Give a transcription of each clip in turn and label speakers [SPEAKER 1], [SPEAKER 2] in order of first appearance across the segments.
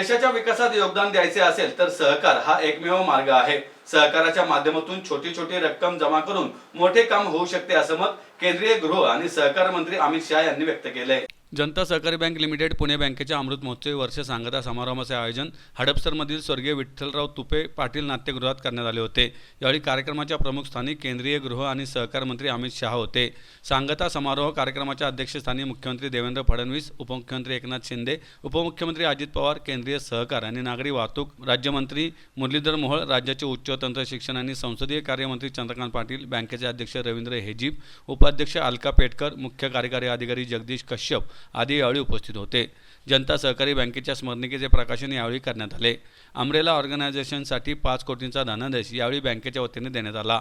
[SPEAKER 1] देशाच्या विकासात योगदान द्यायचे असेल तर सहकार हा एकमेव मार्ग आहे। सहकाराच्या माध्यमातून छोटी छोटी रक्कम जमा करून मोठे काम होऊ शकते असं मत केंद्रीय गृह आणि सहकार मंत्री अमित शाह यांनी व्यक्त केले। जनता सहकारी बँक लिमिटेड पुणे बँकेच्या अमृत महोत्सवी वर्ष सांगता समारंभाचे आयोजन हडपसरमधील स्वर्गीय विठ्ठलराव तुपे पाटील नाट्यगृहात करण्यात आले होते। यावेळी कार्यक्रमाच्या प्रमुख स्थानी केंद्रीय गृह आणि सहकार मंत्री अमित शाह होते। सांगता समारोह कार्यक्रमाच्या अध्यक्षस्थानी मुख्यमंत्री देवेंद्र फडणवीस, उपमुख्यमंत्री एकनाथ शिंदे, उपमुख्यमंत्री अजित पवार, केंद्रीय सहकार आणि नागरी वाहतूक राज्यमंत्री मुरलीधर मोहोळ, राज्याचे उच्च व तंत्र शिक्षण आणि संसदीय कार्यमंत्री चंद्रकांत पाटील, बँकेचे अध्यक्ष रवींद्र हेजीब, उपाध्यक्ष अलका पेटकर, मुख्य कार्यकारी अधिकारी जगदीश कश्यप आदी यावेळी उपस्थित होते। जनता सहकारी बँकेच्या स्मरणिकेचे प्रकाशन यावेळी करण्यात आले। अमरेला ऑर्गनायझेशनसाठी 5 कोटींचा धनादेश यावेळी बँकेच्या वतीने देण्यात आला।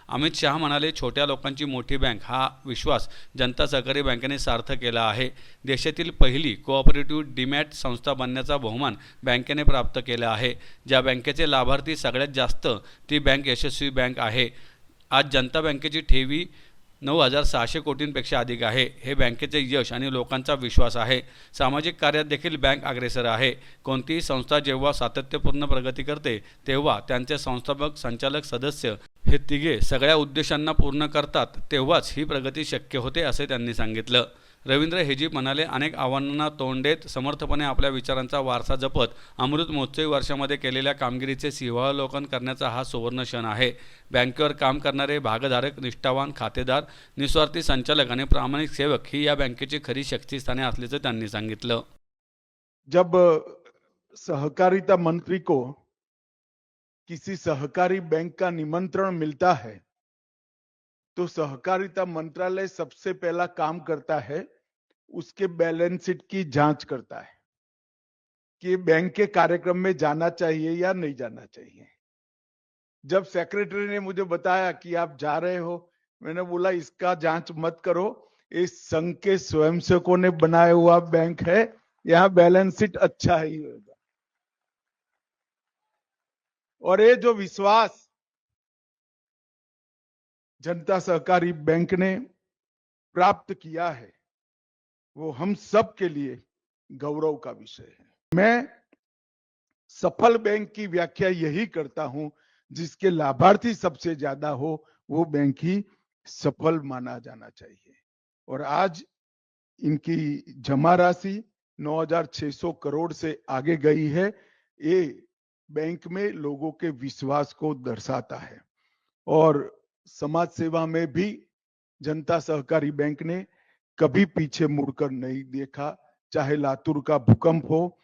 [SPEAKER 1] अमित शाह म्हणाले, छोट्या लोकांची मोठी बँक हा विश्वास जनता सहकारी बँकेने सार्थ केला आहे। देशातील पहिली कोऑपरेटिव्ह डीमॅट संस्था बनण्याचा बहुमान बँकेने प्राप्त केला आहे। ज्या बँकेचे लाभार्थी सगळ्यात जास्त ती बँक यशस्वी बँक आहे। आज जनता बँकेची ठेवी 9,600 कोटींपेक्षा अधिक आहे। हे बँकेचे यश आणि लोकांचा विश्वास आहे। सामाजिक कार्यात देखील बँक अग्रेसर आहे। कोणतीही संस्था जेव्हा सातत्यपूर्ण प्रगती करते तेव्हा त्यांचे संस्थापक, संचालक, सदस्य हे तिघे सगळ्या उद्देशांना पूर्ण करतात तेव्हाच ही प्रगती शक्य होते असे त्यांनी सांगितलं। रवींद्र हेजीब म्हणाले, अनेक आव्हानांना तोंड देत समर्थपणे आपल्या विचारांचा वारसा जपत अमृत महोत्सवी वर्षामध्ये केलेल्या कामगिरीचे सिंहावलोकन करण्याचा हा सुवर्ण क्षण आहे। बँकेवर काम करणारे भागधारक, निष्ठावान खातेदार, निस्वार्थी संचालक आणि प्रामाणिक सेवक ही या बँकेची खरी शक्तिस्थाने असल्याचं त्यांनी सांगितलं।
[SPEAKER 2] जब सहकारिता मंत्री को किसी सहकारी बैंक का निमंत्रण मिलता है तो सहकारिता मंत्रालय सबसे पहला काम करता है, उसके बैलेंस शीट की जांच करता है कि बैंक के कार्यक्रम में जाना चाहिए या नहीं जाना चाहिए। जब सेक्रेटरी ने मुझे बताया कि आप जा रहे हो, मैंने बोला इसका जांच मत करो, इस संघ के स्वयंसेवकों ने बनाया हुआ बैंक है, यहाँ बैलेंस शीट अच्छा ही होगा। और ये जो विश्वास जनता सहकारी बैंक ने प्राप्त किया है वो हम सब के लिए गौरव का विषय है। मैं सफल बैंक की व्याख्या यही करता हूं, जिसके लाभार्थी सबसे ज्यादा हो वो बैंक ही सफल माना जाना चाहिए। और आज इनकी जमा राशि 9,600 करोड़ से आगे गई है। ये बैंक में लोगों के विश्वास को दर्शाता है। और समाज सेवा में भी जनता सहकारी बैंक ने कभी पीछे मुड़कर नहीं देखा। चाहे लातूर का भूकंप हो,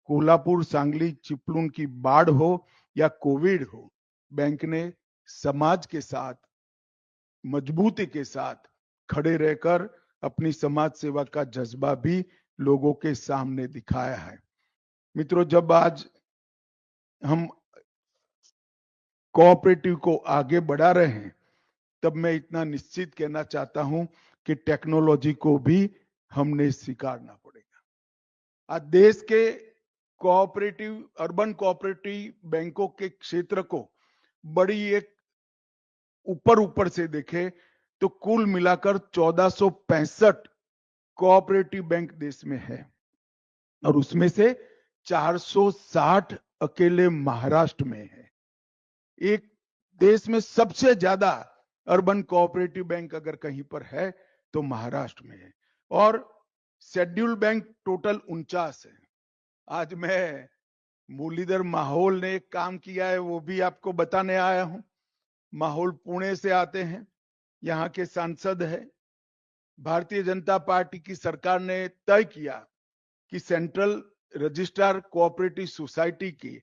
[SPEAKER 2] कोल्हापुर, सांगली, चिपळूण की बाढ़ हो या कोविड हो, बैंक ने समाज के साथ मजबूती के साथ खड़े रहकर अपनी समाज सेवा का जज्बा भी लोगों के सामने दिखाया है। मित्रों, जब आज हम कोऑपरेटिव को आगे बढ़ा रहे हैं तब मैं इतना निश्चित कहना चाहता हूं कि टेक्नोलॉजी को भी हमने स्वीकारना पड़ेगा। आज देश के कोऑपरेटिव, अर्बन कोऑपरेटिव बैंकों के क्षेत्र को बड़ी एक ऊपर से देखे तो कुल मिलाकर 1465 कोऑपरेटिव बैंक देश में है और उसमें से 460 अकेले महाराष्ट्र में है। एक देश में सबसे ज्यादा अर्बन कोऑपरेटिव बैंक अगर कहीं पर है तो महाराष्ट्र में है। और शेड्यूल बैंक टोटल 49 है। आज मैं मुरलीधर माहौल ने एक काम किया है वो भी आपको बताने आया हूं। माहौल पुणे से आते हैं, यहाँ के सांसद है। भारतीय जनता पार्टी की सरकार ने तय किया कि सेंट्रल रजिस्ट्रार कोऑपरेटिव सोसाइटी की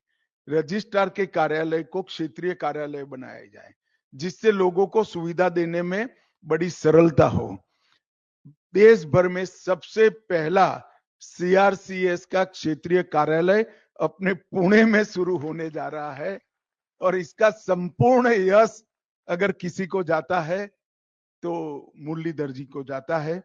[SPEAKER 2] रजिस्ट्रार के कार्यालय को क्षेत्रीय कार्यालय बनाया जाए, जिससे लोगों को सुविधा देने में बड़ी सरलता हो। देश भर में सबसे पहला सीआरसीएस का क्षेत्रीय कार्यालय अपने पुणे में शुरू होने जा रहा है और इसका संपूर्ण यश अगर किसी को जाता है तो मुरलीधर जी को जाता है।